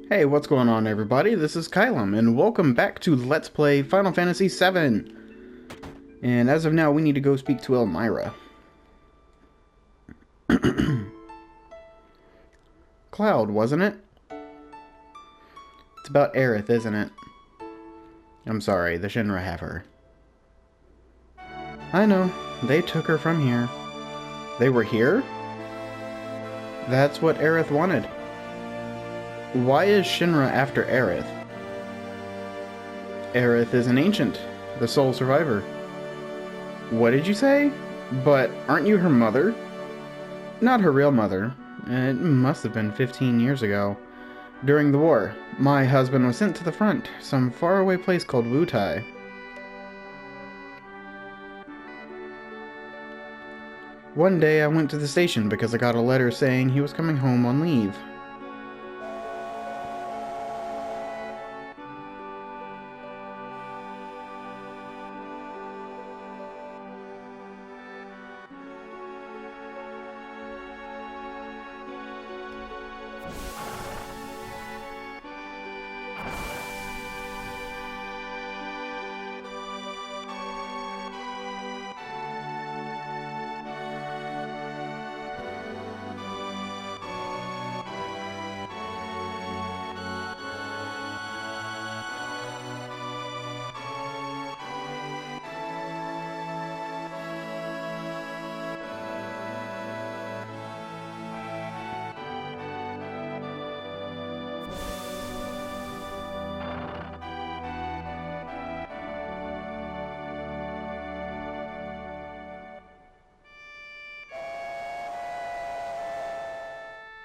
Hey, what's going on, everybody? This is Kylum, and welcome back to Let's Play Final Fantasy VII. And as of now, we need to go speak to Elmira. Cloud, wasn't it? It's about Aerith, isn't it? I'm sorry, the Shinra have her. I know, they took her from here. They were here? That's what Aerith wanted. Why is Shinra after Aerith? Aerith is an ancient, the sole survivor. What did you say? But aren't you her mother? Not her real mother. It must have been 15 years ago. During the war, my husband was sent to the front, some faraway place called VII. One day I went to the station because I got a letter saying he was coming home on leave.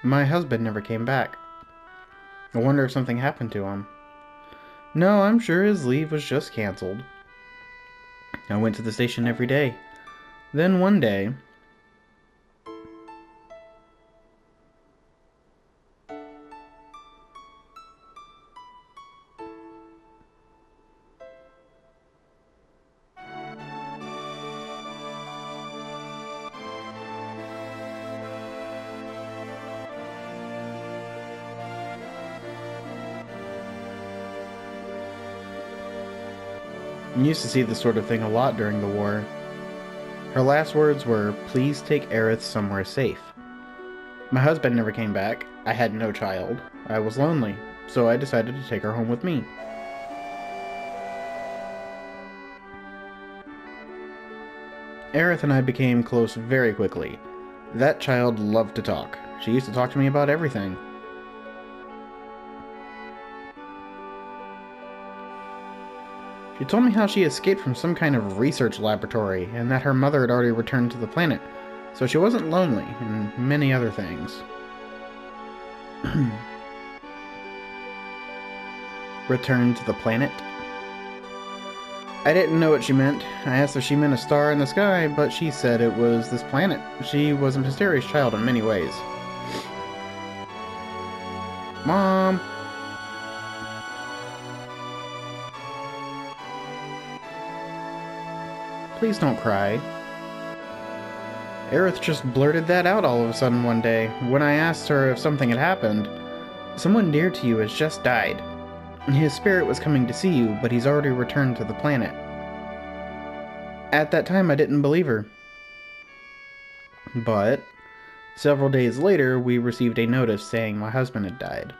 My husband never came back. I wonder if something happened to him. No, I'm sure his leave was just canceled. I went to the station every day. Then one day... I used to see this sort of thing a lot during the war. Her last words were, "Please take Aerith somewhere safe." My husband never came back. I had no child. I was lonely, so I decided to take her home with me. Aerith and I became close very quickly. That child loved to talk. She used to talk to me about everything. She told me how she escaped from some kind of research laboratory and that her mother had already returned to the planet, so she wasn't lonely, and many other things. Returned to the planet? I didn't know what she meant. I asked if she meant a star in the sky, but she said it was this planet. She was a mysterious child in many ways. Mom! Please don't cry. Aerith just blurted that out all of a sudden one day, when I asked her if something had happened. Someone dear to you has just died. His spirit was coming to see you, but he's already returned to the planet. At that time, I didn't believe her. But several days later, we received a notice saying my husband had died.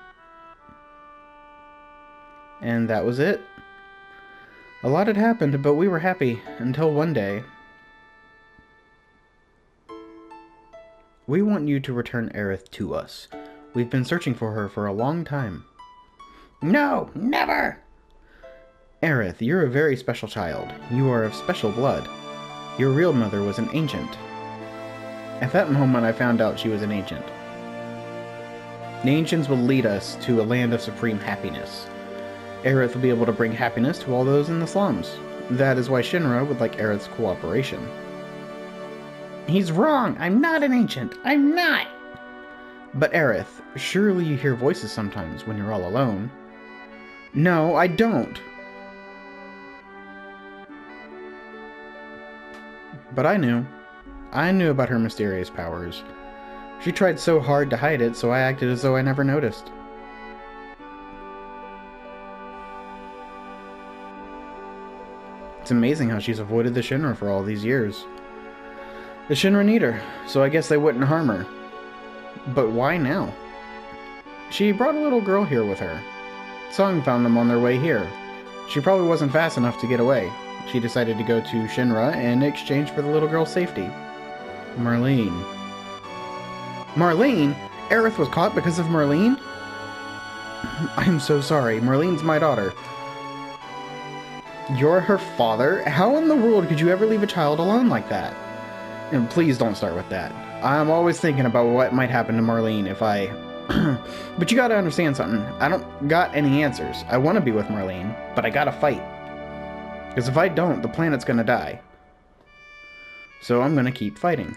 And that was it. A lot had happened, but we were happy, until one day. We want you to return Aerith to us. We've been searching for her for a long time. No, never! Aerith, you're a very special child. You are of special blood. Your real mother was an ancient. At that moment, I found out she was an ancient. The ancients will lead us to a land of supreme happiness. Aerith will be able to bring happiness to all those in the slums. That is why Shinra would like Aerith's cooperation. He's wrong! I'm not an ancient! I'm not! But Aerith, surely you hear voices sometimes when you're all alone. No, I don't! But I knew. I knew about her mysterious powers. She tried so hard to hide it, so I acted as though I never noticed. It's amazing how she's avoided the Shinra for all these years. The Shinra need her, so I guess they wouldn't harm her. But why now? She brought a little girl here with her. Song found them on their way here. She probably wasn't fast enough to get away. She decided to go to Shinra in exchange for the little girl's safety. Marlene. Marlene? Aerith was caught because of Marlene? I'm so sorry. Marlene's my daughter. You're her father? How in the world could you ever leave a child alone like that? And please don't start with that. I'm always thinking about what might happen to Marlene if I... But you gotta understand something. I don't got any answers. I want to be with Marlene, but I gotta fight. Because if I don't, the planet's gonna die. So I'm gonna keep fighting.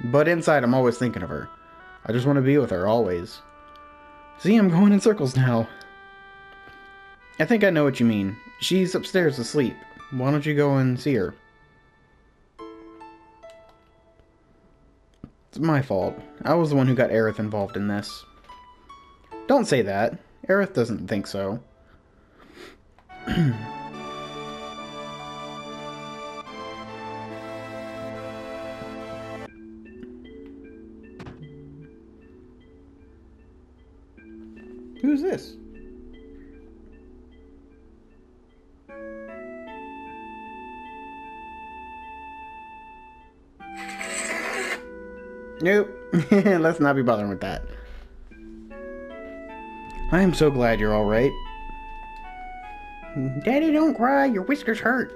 But inside, I'm always thinking of her. I just want to be with her, always. See, I'm going in circles now. I think I know what you mean. She's upstairs asleep. Why don't you go and see her? It's my fault. I was the one who got Aerith involved in this. Don't say that. Aerith doesn't think so. Who's this? Nope. Let's not be bothering with that. I am so glad you're alright. Daddy, don't cry. Your whiskers hurt.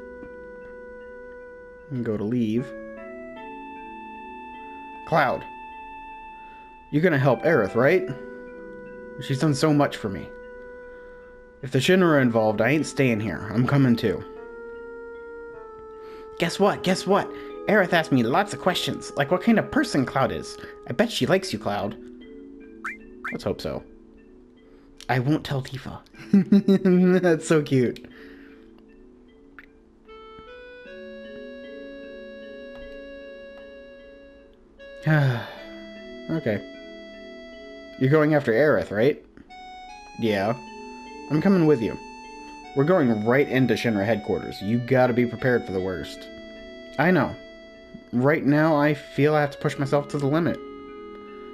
Go to leave. Cloud. You're gonna help Aerith, right? She's done so much for me. If the Shinra are involved, I ain't staying here. I'm coming too. Guess what? Guess what? Aerith asked me lots of questions, like what kind of person Cloud is. I bet she likes you, Cloud. Let's hope so. I won't tell Tifa. That's so cute. Okay. You're going after Aerith, right? Yeah. I'm coming with you. We're going right into Shinra headquarters. You gotta be prepared for the worst. I know. Right now, I feel I have to push myself to the limit.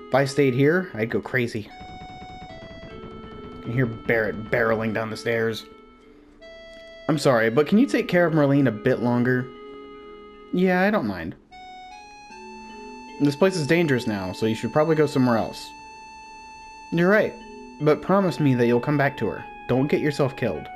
If I stayed here, I'd go crazy. I can hear Barrett barreling down the stairs. I'm sorry, but can you take care of Marlene a bit longer? Yeah, I don't mind. This place is dangerous now, so you should probably go somewhere else. You're right, but promise me that you'll come back to her. Don't get yourself killed.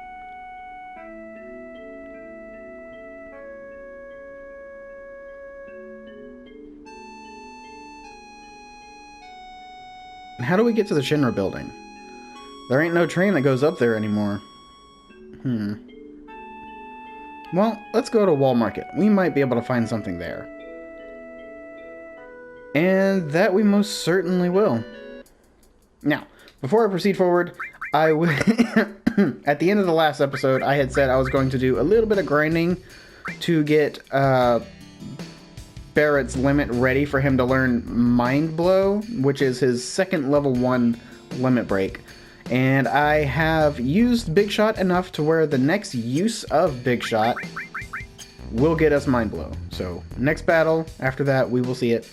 How do we get to the Shinra building? There ain't no train that goes up there anymore. Well, let's go to Wall Market. We might be able to find something there. And that we most certainly will. Now, before I proceed forward, I will... At the end of the last episode, I had said I was going to do a little bit of grinding to get Barrett's limit ready for him to learn Mind Blow, which is his second level 1 limit break. And I have used Big Shot enough to where the next use of Big Shot will get us Mind Blow. So, next battle, after that, we will see it.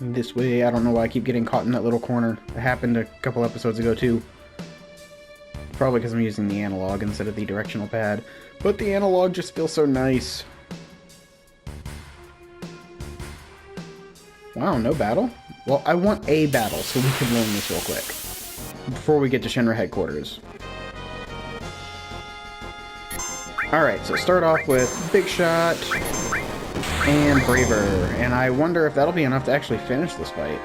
This way, I don't know why I keep getting caught in that little corner. It happened a couple episodes ago, too. Probably because I'm using the analog instead of the directional pad. But the analog just feels so nice. Wow, no battle? Well, I want a battle, so we can learn this real quick. Before we get to Shinra headquarters. Alright, so start off with Big Shot and Braver. And I wonder if that'll be enough to actually finish this fight.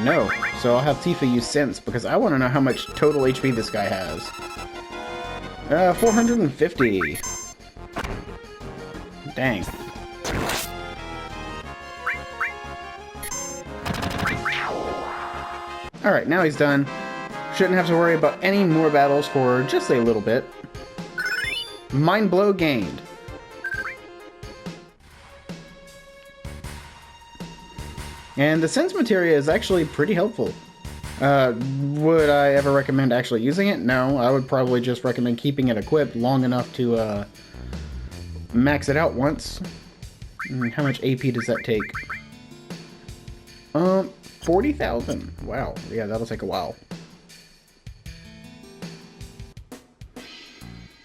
No, so I'll have Tifa use Sense because I want to know how much total HP this guy has. 450. Dang. Alright, now he's done. Shouldn't have to worry about any more battles for just a little bit. Mind blow gained. And the sense materia is actually pretty helpful. Would I ever recommend actually using it? No, I would probably just recommend keeping it equipped long enough to max it out once. How much AP does that take? 40,000. Wow, yeah, that'll take a while.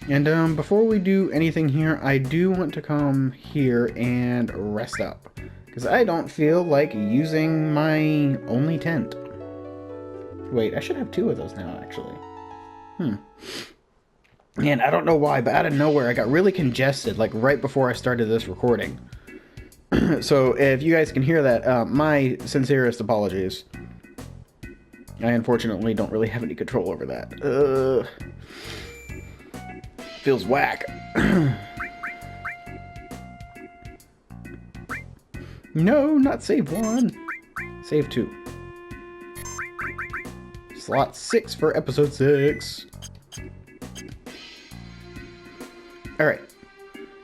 And before we do anything here, I do want to come here and rest up. Because I don't feel like using my only tent. Wait, I should have 2 of those now, actually. And I don't know why, but out of nowhere, I got really congested, like right before I started this recording. So if you guys can hear that, my sincerest apologies. I unfortunately don't really have any control over that. Feels whack. No, not save 1. Save 2. Slot 6 for episode 6. Alright.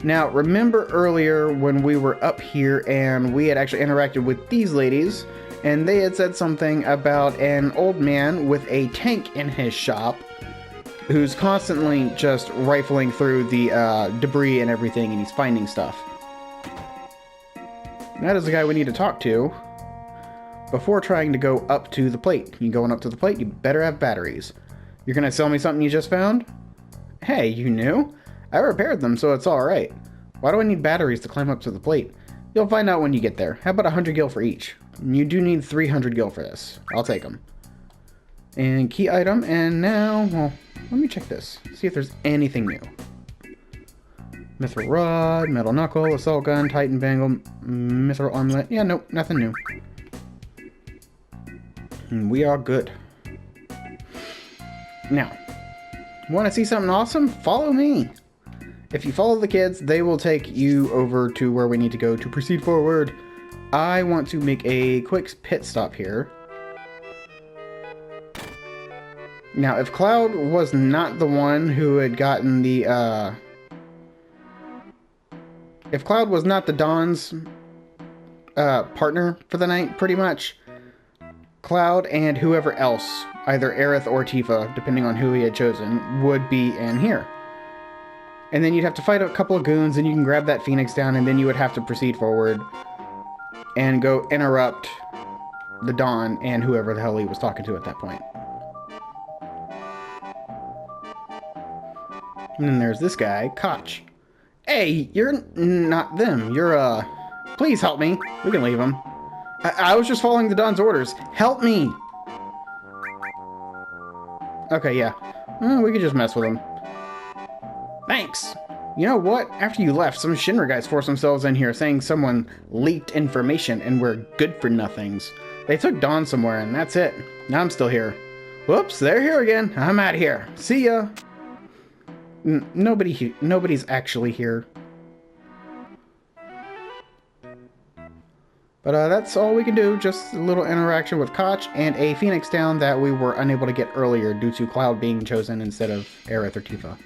Now, remember earlier when we were up here and we had actually interacted with these ladies, and they had said something about an old man with a tank in his shop who's constantly just rifling through the debris and everything, and he's finding stuff. That is the guy we need to talk to before trying to go up to the plate. You going up to the plate, you better have batteries. You're gonna sell me something you just found? Hey, you knew? I repaired them, so it's alright. Why do I need batteries to climb up to the plate? You'll find out when you get there. How about 100 gil for each? You do need 300 gil for this. I'll take them. And key item, and now, well, let me check this. See if there's anything new. Mithril Rod, Metal Knuckle, Assault Gun, Titan Bangle, Mithril Armlet. Yeah, nope, nothing new. And we are good. Now, want to see something awesome? Follow me! If you follow the kids, they will take you over to where we need to go to proceed forward. I want to make a quick pit stop here. Now, if Cloud was not the one who had gotten the, if Cloud was not the Dawn's partner for the night, pretty much, Cloud and whoever else, either Aerith or Tifa, depending on who he had chosen, would be in here. And then you'd have to fight a couple of goons, and you can grab that Phoenix down, and then you would have to proceed forward and go interrupt the Dawn and whoever the hell he was talking to at that point. And then there's this guy, Koch. Hey, you're not them. You're, please help me. We can leave him. I was just following the Dawn's orders. Help me! Okay, yeah. We could just mess with him. Thanks! You know what? After you left, some Shinra guys forced themselves in here saying someone leaked information and we're good for nothings. They took Dawn somewhere and that's it. Now I'm still here. Whoops, they're here again. I'm out of here. See ya! Nobody's actually here. But that's all we can do, just a little interaction with Koch and a Phoenix down that we were unable to get earlier due to Cloud being chosen instead of Aerith or Tifa.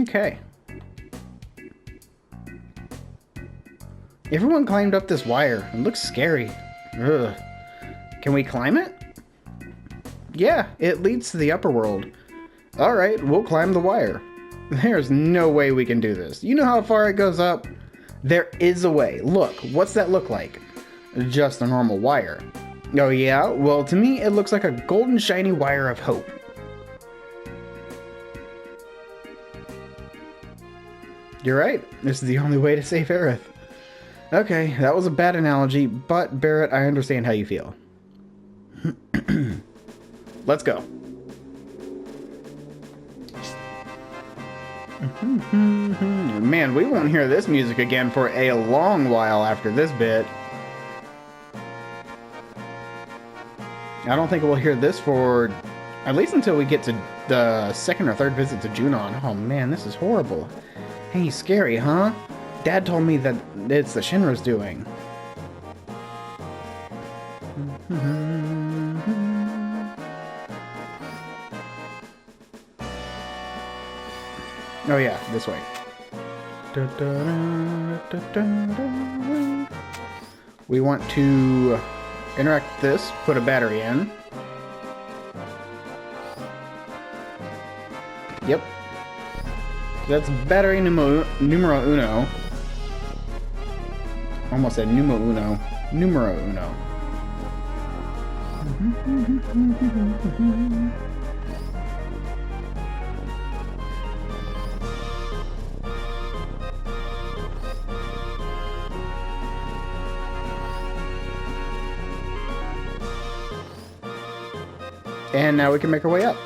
Okay. Everyone climbed up this wire. It looks scary. Ugh. Can we climb it? Yeah, it leads to the upper world. Alright, we'll climb the wire. There's no way we can do this. You know how far it goes up? There is a way. Look, what's that look like? Just a normal wire. Oh yeah? Well, to me, it looks like a golden shiny wire of hope. You're right. This is the only way to save Aerith. Okay, that was a bad analogy, but Barrett, I understand how you feel. Let's go. Man, we won't hear this music again for a long while after this bit. I don't think we'll hear this for at least until we get to the second or third visit to Junon. Oh man, this is horrible. Hey, scary, huh? Dad told me that it's the Shinra's doing. Oh yeah, this way. We want to interact this, put a battery in. Yep. That's battery numero uno. Almost said numero uno. Numero uno. And now we can make our way up.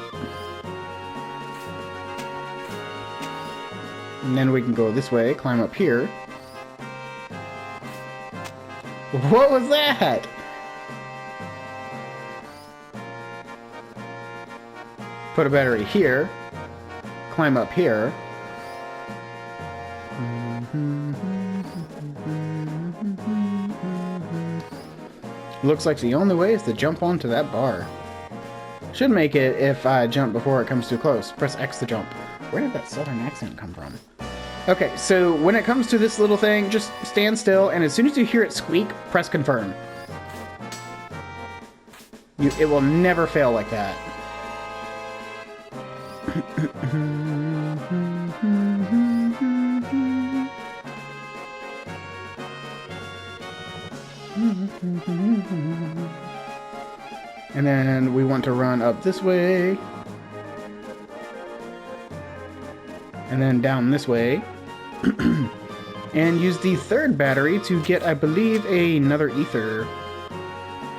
And then we can go this way, climb up here. What was that? Put a battery here. Climb up here. Looks like the only way is to jump onto that bar. Should make it if I jump before it comes too close. Press X to jump. Where did that southern accent come from? Okay, so when it comes to this little thing, just stand still, and as soon as you hear it squeak, press confirm. It will never fail like that. And then we want to run up this way. And then down this way. And use the third battery to get, I believe, another ether.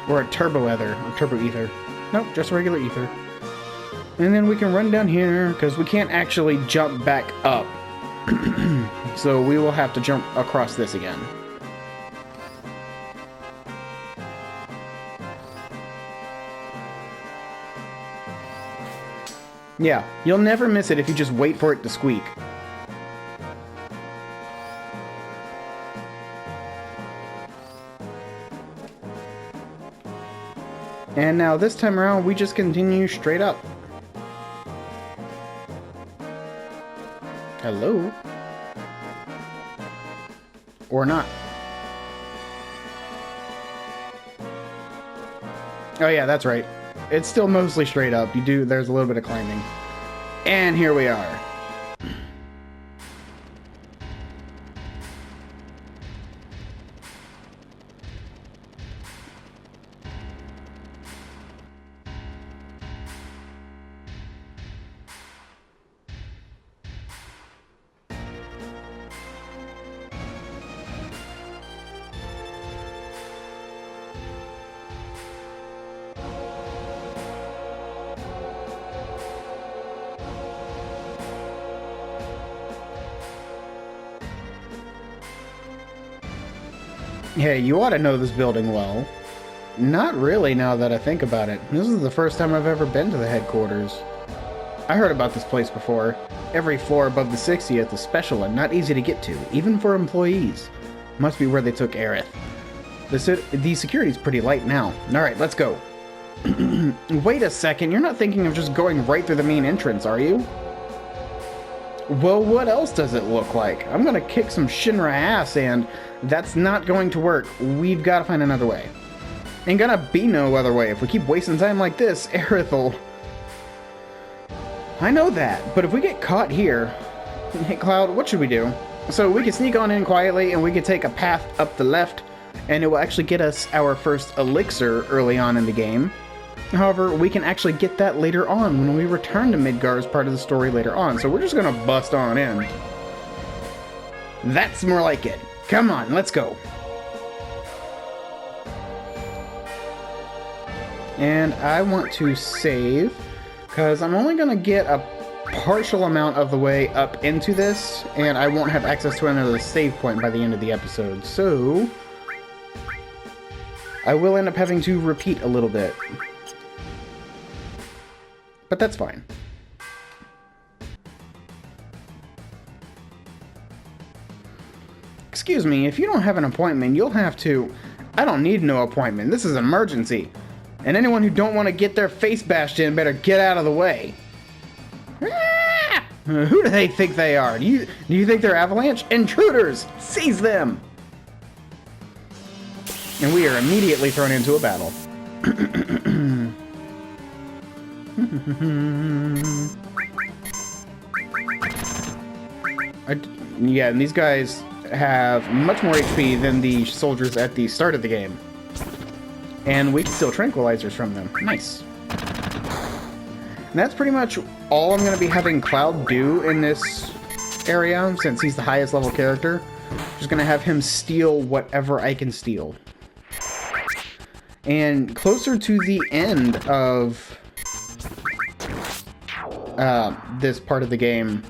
Or a turbo ether. Or turbo ether. Nope, just regular ether. And then we can run down here, because we can't actually jump back up. So we will have to jump across this again. Yeah, you'll never miss it if you just wait for it to squeak. And now this time around, we just continue straight up. Hello? Or not. Oh yeah, that's right. It's still mostly straight up. There's a little bit of climbing. And here we are. Hey, you ought to know this building well. Not really, now that I think about it. This is the first time I've ever been to the headquarters. I heard about this place before. Every floor above the 60th is special and not easy to get to, even for employees. Must be where they took Aerith. The security's pretty light now. Alright, let's go. Wait a second, you're not thinking of just going right through the main entrance, are you? Well, what else does it look like? I'm gonna kick some Shinra ass, and that's not going to work. We've got to find another way. Ain't gonna be no other way. If we keep wasting time like this, Aerith will... I know that, but if we get caught here... Hey, Cloud, what should we do? So we can sneak on in quietly, and we can take a path up the left, and it will actually get us our first elixir early on in the game. However, we can actually get that later on when we return to Midgar as part of the story later on, so we're just gonna bust on in. That's more like it. Come on, let's go. And I want to save, because I'm only gonna get a partial amount of the way up into this, and I won't have access to another save point by the end of the episode, so... I will end up having to repeat a little bit. But that's fine. Excuse me, if you don't have an appointment, you'll have to... I don't need no appointment. This is an emergency. And anyone who don't want to get their face bashed in better get out of the way. Ah! Who do they think they are? Do you think they're Avalanche? Intruders! Seize them! And we are immediately thrown into a battle. Yeah, and these guys have much more HP than the soldiers at the start of the game. And we can steal tranquilizers from them. Nice. And that's pretty much all I'm going to be having Cloud do in this area, since he's the highest level character. Just going to have him steal whatever I can steal. And closer to the end of this part of the game,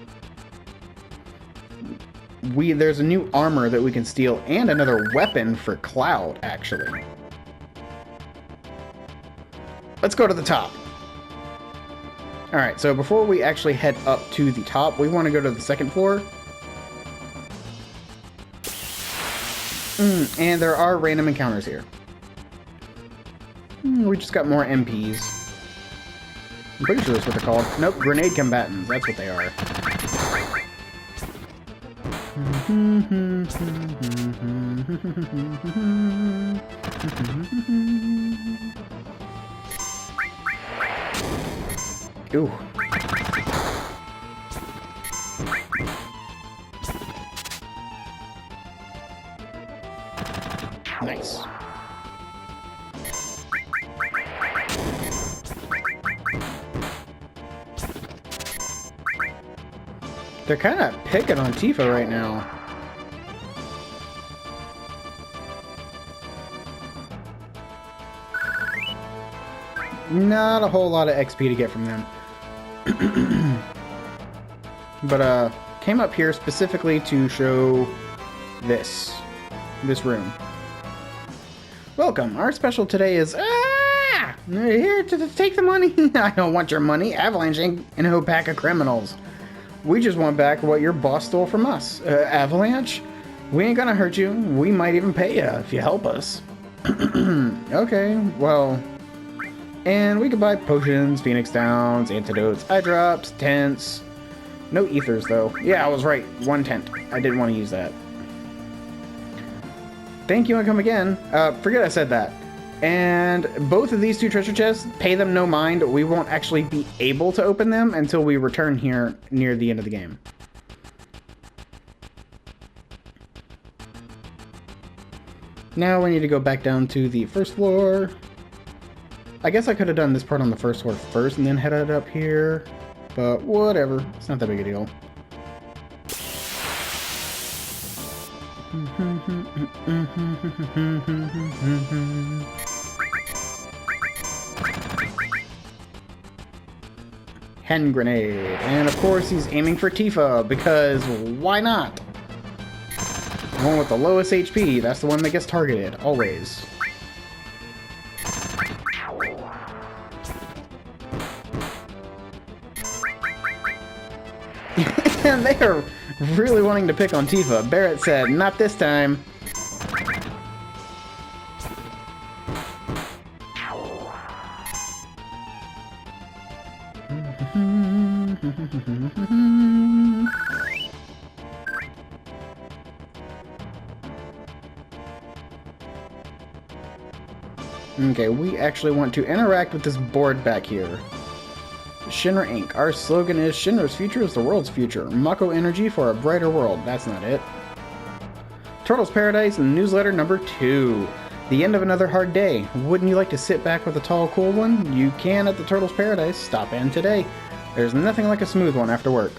there's a new armor that we can steal, and another weapon for Cloud, actually. Let's go to the top. Alright, so before we actually head up to the top, we want to go to the second floor. And there are random encounters here. We just got more MPs. I'm pretty sure that's what they're called. Nope, grenade combatants. That's what they are. Ooh. Nice. They're kind of picking on Tifa right now. Not a whole lot of XP to get from them. But, came up here specifically to show this room. Welcome. Our special today is, here to take the money. I don't want your money. Avalanche ain't no pack of criminals. We just want back what your boss stole from us. Avalanche? We ain't gonna hurt you. We might even pay you if you help us. Okay, well... And we could buy potions, phoenix downs, antidotes, eye drops, tents. No ethers, though. Yeah, I was right. 1 tent. I didn't want to use that. Thank you and come again. Forget I said that. And both of these two treasure chests, pay them no mind. We won't actually be able to open them until we return here near the end of the game. Now we need to go back down to the first floor. I guess I could have done this part on the first floor first and then headed up here. But whatever. It's not that big a deal. Hand grenade. And of course he's aiming for Tifa, because why not? The one with the lowest HP, that's the one that gets targeted, always. And they are really wanting to pick on Tifa. Barrett said, not this time. Okay, we actually want to interact with this board back here. Shinra Inc. Our slogan is, Shinra's future is the world's future. Mako energy for a brighter world. That's not it. Turtles Paradise newsletter number 2. The end of another hard day. Wouldn't you like to sit back with a tall, cool one? You can at the Turtles Paradise. Stop in today. There's nothing like a smooth one after work.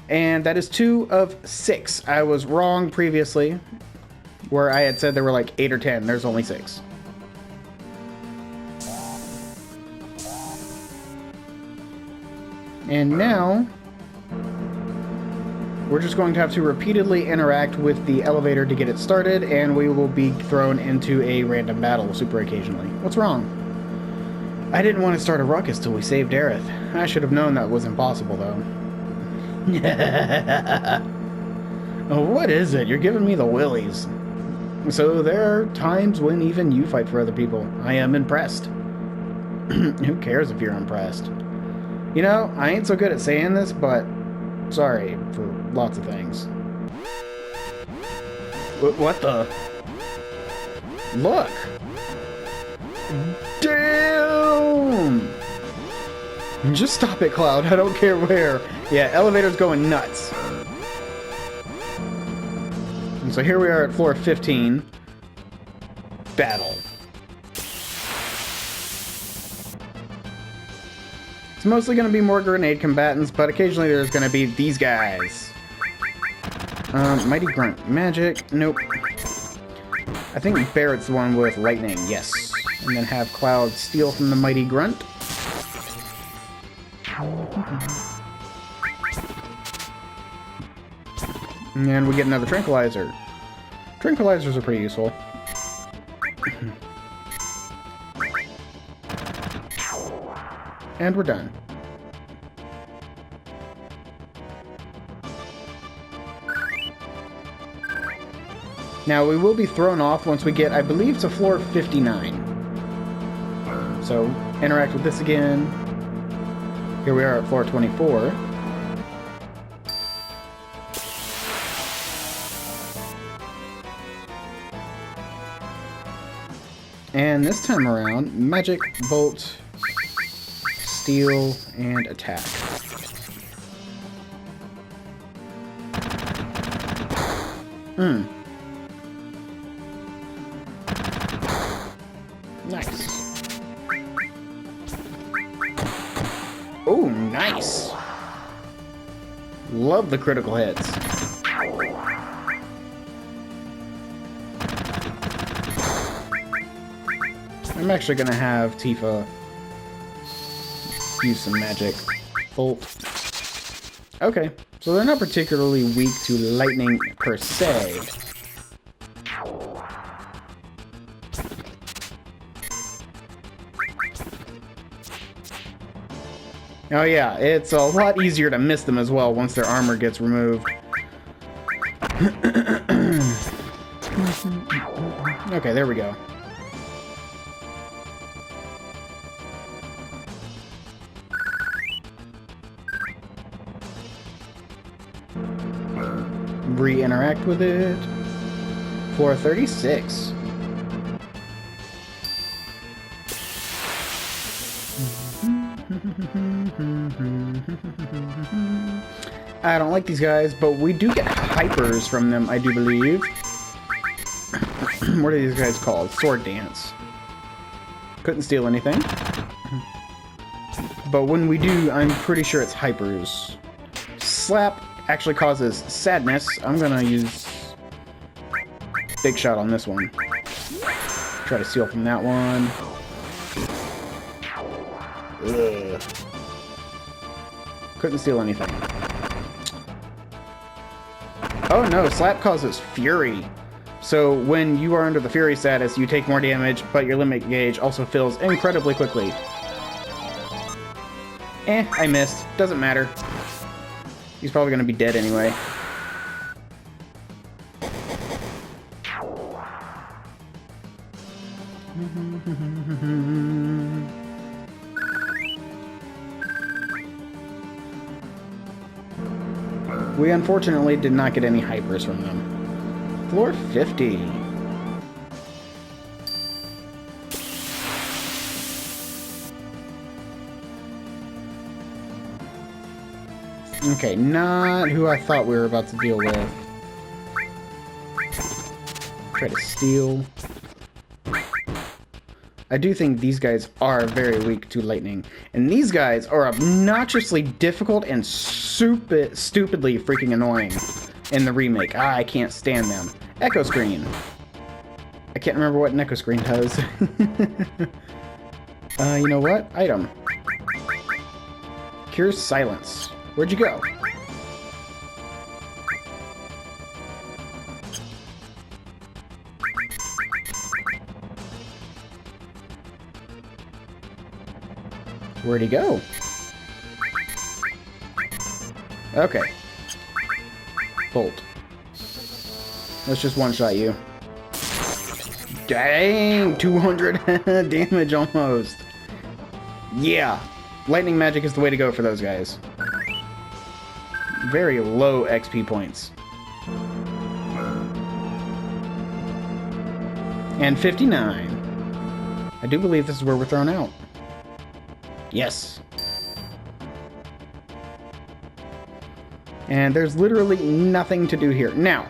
And that is 2 of 6. I was wrong previously, where I had said there were like 8 or 10. There's only 6. And now, we're just going to have to repeatedly interact with the elevator to get it started, and we will be thrown into a random battle super occasionally. What's wrong? I didn't want to start a ruckus till we saved Aerith. I should have known that was impossible, though. Oh, what is it? You're giving me the willies. So there are times when even you fight for other people. I am impressed. Who cares if you're impressed? You know, I ain't so good at saying this, but sorry for lots of things. What the? Look! Damn! Just stop it, Cloud. I don't care where. Yeah, elevator's going nuts. And so here we are at floor 15. Battle. It's mostly going to be more grenade combatants, but occasionally there's going to be these guys. Mighty Grunt. Magic. Nope. I think Barrett's the one with lightning. Yes. And then have Cloud steal from the Mighty Grunt. And we get another tranquilizer. Tranquilizers are pretty useful. And we're done. Now, we will be thrown off once we get, I believe, to floor 59. So, interact with this again. Here we are at floor 24. And this time around, Magic, Bolt, Steel, and Attack. Nice. Oh, nice! Love the critical hits. I'm actually gonna have Tifa use some magic. Bolt. Okay, so they're not particularly weak to lightning per se. Oh yeah, it's a lot easier to miss them as well once their armor gets removed. Okay, there we go. Re-interact with it. Floor 36. I don't like these guys, but we do get hypers from them, I do believe. What are these guys called? Sword Dance. Couldn't steal anything. But when we do, I'm pretty sure it's hypers. Slap actually causes sadness. I'm gonna use Big Shot on this one. Try to steal from that one. Ugh. Couldn't steal anything. Oh no, Slap causes Fury. So when you are under the Fury status, you take more damage, but your limit gauge also fills incredibly quickly. I missed. Doesn't matter. He's probably going to be dead anyway. We unfortunately did not get any hypers from them. Floor 50. Okay, not who I thought we were about to deal with. Try to steal. I do think these guys are very weak to lightning. And these guys are obnoxiously difficult and stupidly freaking annoying in the remake. I can't stand them. Echo Screen. I can't remember what an Echo Screen does. You know what? Item. Cures Silence. Where'd you go? Where'd he go? Okay. Bolt. Let's just one-shot you. Dang! 200 damage almost. Yeah! Lightning magic is the way to go for those guys. Very low XP points. And 59. I do believe this is where we're thrown out. Yes. And there's literally nothing to do here. Now,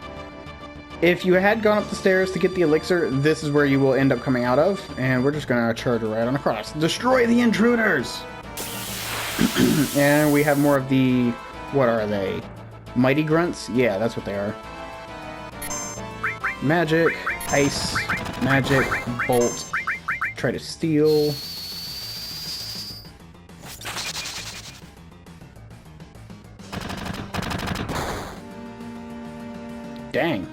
if you had gone up the stairs to get the elixir, this is where you will end up coming out of. And we're just going to charge right on across. Destroy the intruders! And we have more of the... What are they? Mighty grunts? Yeah, that's what they are. Magic, ice, magic, bolt. Try to steal. Dang.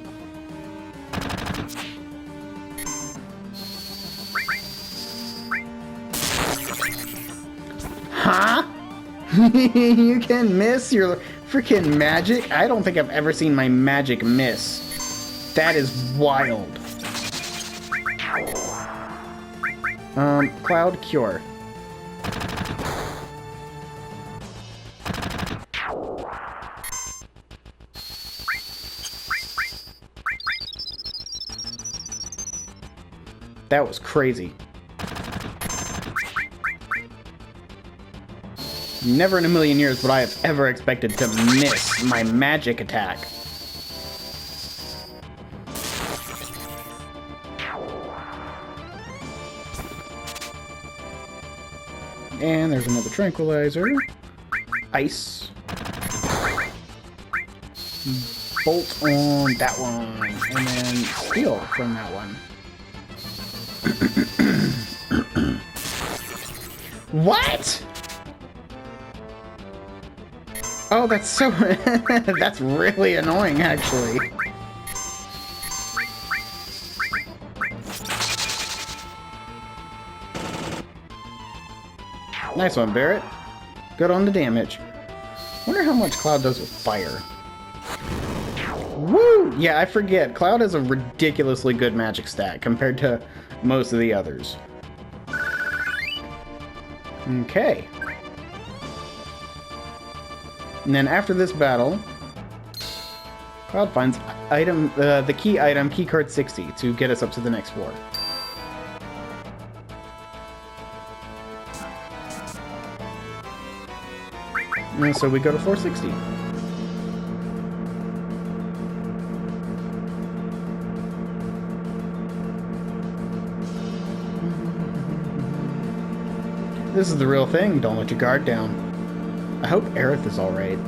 Huh? You can miss your freaking magic? I don't think I've ever seen my magic miss. That is wild. Cloud Cure. That was crazy. Never in a million years would I have ever expected to miss my magic attack. And there's another tranquilizer. Ice. Bolt on that one. And then steal from that one. What? Oh, that's so... that's really annoying, actually. Nice one, Barret. Good on the damage. Wonder how much Cloud does with fire. Woo! Yeah, I forget. Cloud has a ridiculously good magic stat compared to most of the others. Okay. And then after this battle, Cloud finds item, the key item, keycard 60, to get us up to the next floor. And so we go to floor 60. This is the real thing. Don't let your guard down. I hope Aerith is alright.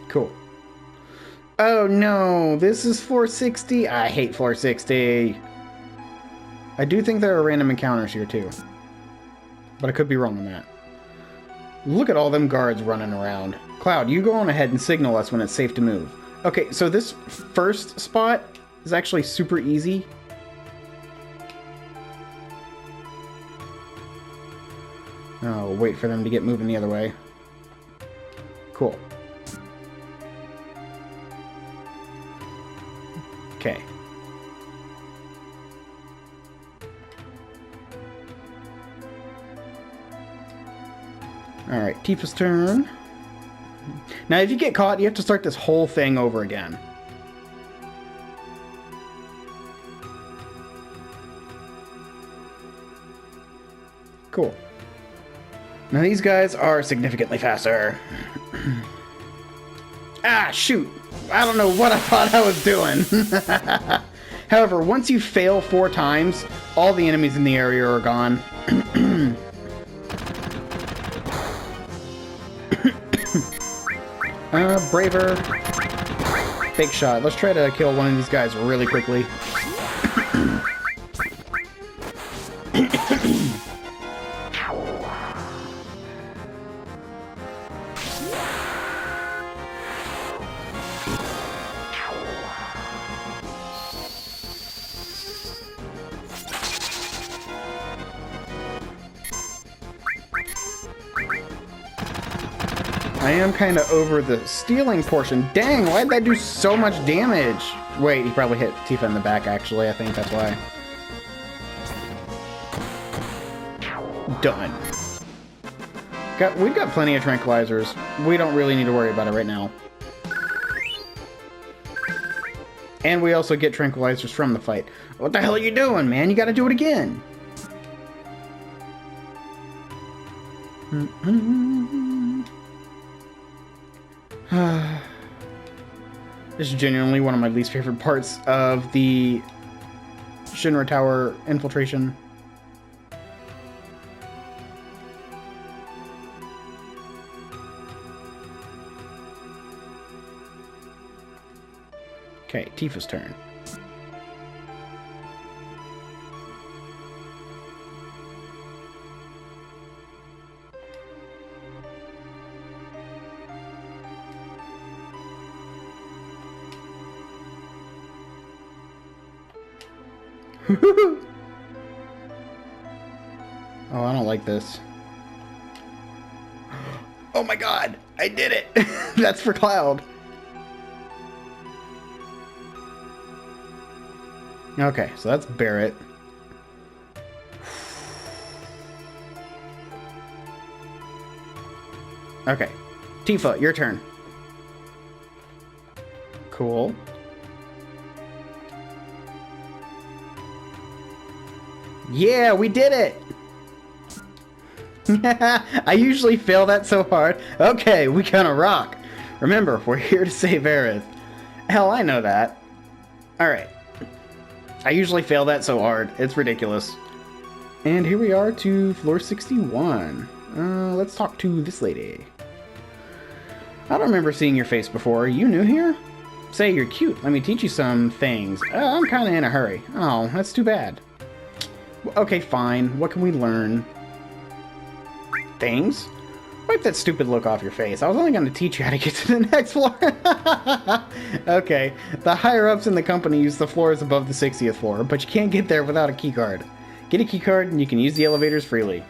Cool. Oh no, this is 460. I hate 460. I do think there are random encounters here too, but I could be wrong on that. Look at all them guards running around. Cloud, you go on ahead and signal us when it's safe to move. Okay, so this first spot is actually super easy. Oh, wait for them to get moving the other way. Cool. Okay. Alright, Tifa's turn. Now, if you get caught, you have to start this whole thing over again. Cool. Now, these guys are significantly faster. Ah, shoot! I don't know what I thought I was doing. However, once you fail 4 times, all the enemies in the area are gone. Braver. Big shot. Let's try to kill one of these guys really quickly. I am kind of over the stealing portion. Dang, why'd that do so much damage? Wait, he probably hit Tifa in the back, actually. I think that's why. Done. We've got plenty of tranquilizers. We don't really need to worry about it right now. And we also get tranquilizers from the fight. What the hell are you doing, man? You gotta do it again. This is genuinely one of my least favorite parts of the Shinra Tower infiltration. Okay, Tifa's turn. Oh, I don't like this. Oh my god! I did it! That's for Cloud. Okay, so that's Barret. Okay. Tifa, your turn. Cool. Yeah, we did it! I usually fail that so hard. Okay, we gonna rock. Remember, we're here to save Aerith. Hell, I know that. Alright. I usually fail that so hard. It's ridiculous. And here we are to floor 61. Let's talk to this lady. I don't remember seeing your face before. Are you new here? Say, you're cute. Let me teach you some things. I'm kind of in a hurry. Oh, that's too bad. Okay, fine. What can we learn? Things? Wipe that stupid look off your face. I was only going to teach you how to get to the next floor. Okay, the higher-ups in the company use the floors above the 60th floor, but you can't get there without a keycard. Get a keycard and you can use the elevators freely.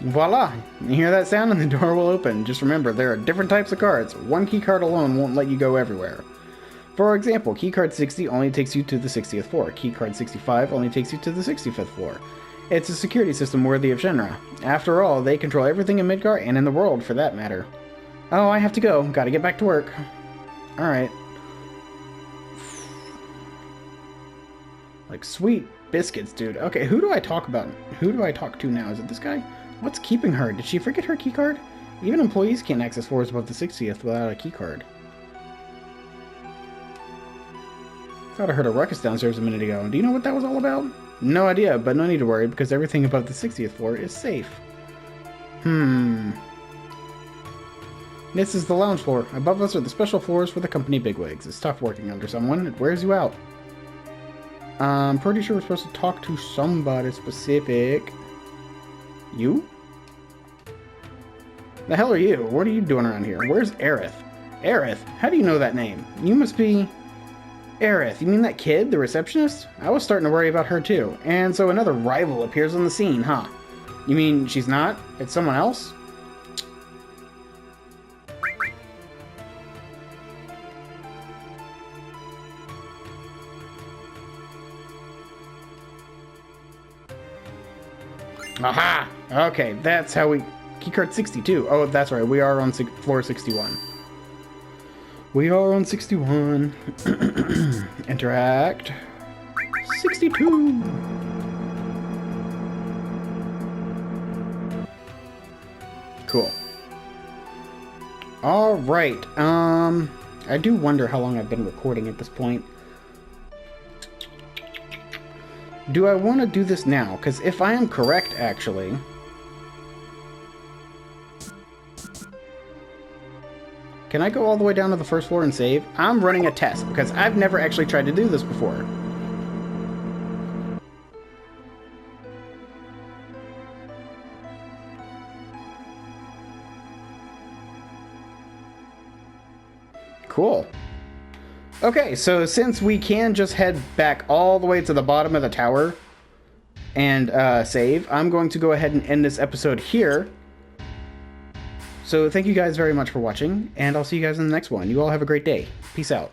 Voila! You hear that sound and the door will open. Just remember, there are different types of cards. One keycard alone won't let you go everywhere. For example, keycard 60 only takes you to the 60th floor. Keycard 65 only takes you to the 65th floor. It's a security system worthy of Shinra. After all, they control everything in Midgar and in the world, for that matter. Oh, I have to go. Gotta get back to work. Alright. Like, sweet biscuits, dude. Okay, who do I talk about? Who do I talk to now? Is it this guy? What's keeping her? Did she forget her keycard? Even employees can't access floors above the 60th without a keycard. Thought I heard a ruckus downstairs a minute ago. Do you know what that was all about? No idea, but no need to worry, because everything above the 60th floor is safe. This is the lounge floor. Above us are the special floors for the company bigwigs. It's tough working under someone. It wears you out. I'm pretty sure we're supposed to talk to somebody specific. You? The hell are you? What are you doing around here? Where's Aerith? Aerith? How do you know that name? You must be... Aerith, you mean that kid, the receptionist? I was starting to worry about her too. And so another rival appears on the scene, huh? You mean she's not? It's someone else? Aha! Okay, that's how we... Keycard 62. Oh, that's right. We are on floor 61. We are on 61. Interact. 62. Cool. All right. I do wonder how long I've been recording at this point. Do I want to do this now? Because if I am correct, actually... Can I go all the way down to the first floor and save? I'm running a test, because I've never actually tried to do this before. Cool. Okay, so since we can just head back all the way to the bottom of the tower and save, I'm going to go ahead and end this episode here. So thank you guys very much for watching, and I'll see you guys in the next one. You all have a great day. Peace out.